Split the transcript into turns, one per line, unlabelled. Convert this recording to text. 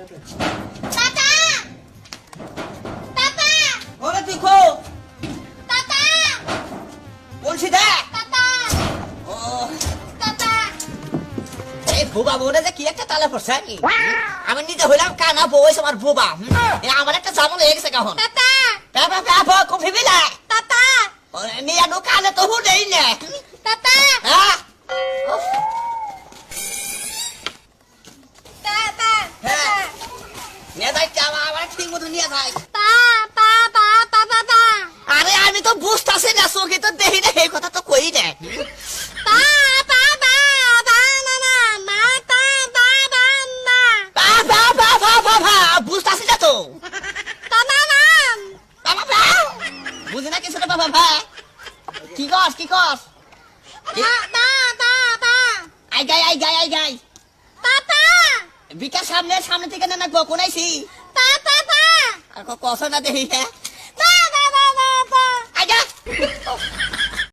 Tata! Tata!
ওরে দেখো
Tata!
বলছি দেখ
Tata!
ও
Tata!
এই বোবা বউরে যে কি একটা তালে পড়ছে আমি নিজে হইলাম কানা বউ হইছে আমার বোবা আমার একটা জামল হয়ে গেছে কখন
Tata!
বাবা বাবা কফি বিলা
Tata!
নিয়ে ঢুকালে তো হুদেই না
Tata!
হ্যাঁ
Tata!
হ্যাঁ নিয়ে যাই আমার ঠিক মতো নিয়ে যাই
Tata!
আরে আমি তো বুঝতেছি না চোখে তো দেখি না এই কথা তো কই না বুঝতেছি না তো বুঝি না কিছু না বাবা ভাই কি কস কি কস আই গাই বিকাশ সামনে সামনে থেকে না কোন আইছি আর কস না দেখি হ্যাঁ